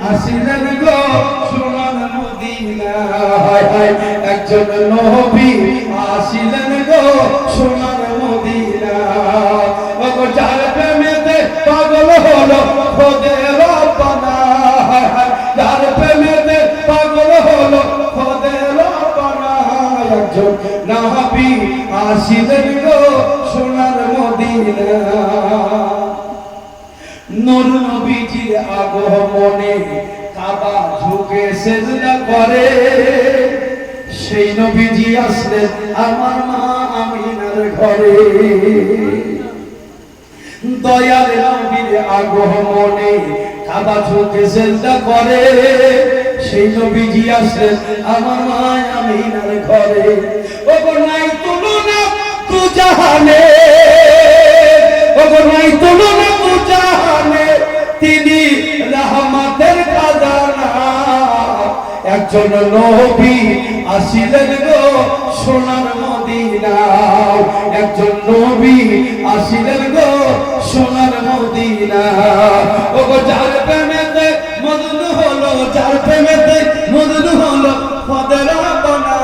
আসিলেন গো সোনার মদিনায় একজন নবী আসিলেন গো সোনার মদিনায় ওগো যার প্রেমেতে পাগল হলো খোদের রব্বানা যার প্রেমেতে পাগল হলো খোদের রব্বানা একজন নবী আসিলেন গো সোনার মদিনায় নূর নবীজির আগমনে কাবা ঝুঁকে সিজদা করে সেই নবীজি আসলেন আমার মা আমিনার ঘরে দয়াল নবীর আগমনে কাবা ঝুঁকে সিজদা করে সেই নবীজি আসলেন আমার মা আমিনার ঘরে ওগো নাই তুলনা তু জাহানে ওগো নাই তুলনা তু জাহানে তিনি রহমতের খাজানা একজন নবী আসিলেন গো সোনার মদিনায় একজন নবী আসিলেন গো সোনার মদিনায় ওগো যার প্রেমেতে মজনু হলো যার প্রেমেতে মজনু হলো খোদের রব্বানা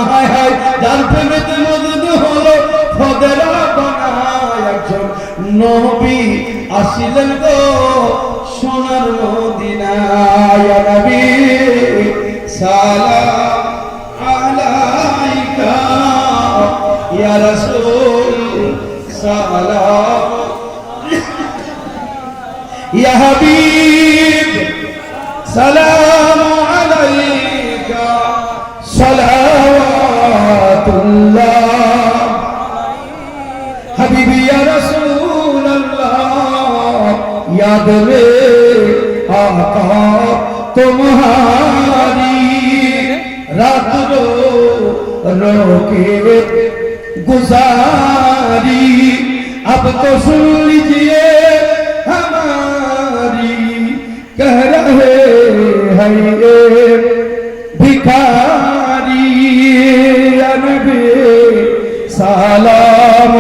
হায় হায় যার প্রেমেতে মজনু হলো খোদের রব্বানা একজন নবী আসিলেন গো সোনার মদিনায় ইয়া নবী সালাম আলাইকা ইয়া রাসূল সালাম ইয়া হাবিব সালাম আলাইকা সালাওয়াতুল্লাহ হাবিবি ইয়া রাসূল আল্লাহ याद में आका तुम्हारी रात रो रो के गुजारी अब तो सुन लीजिए हमारी कह रहे हैं ये भिखारी या नबी सलाम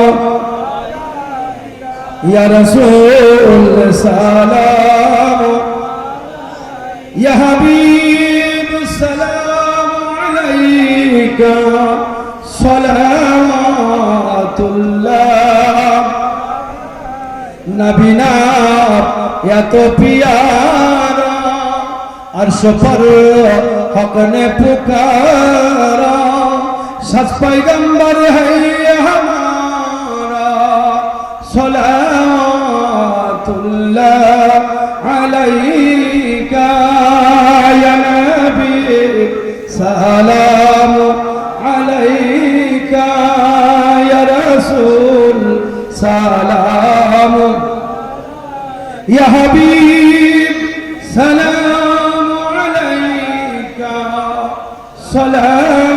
या रसूल सलाम या हबीब सलाम अलैका सलावतुल्लाह नबी नाम या तो प्यारा अर्श पर हक ने पुकारा सच पैगंबर है हमारा सलावतुल्लाह अलैका या नबी सलाम अलैका या रसूल सलाम या हबीब सलाम अलैका सलाम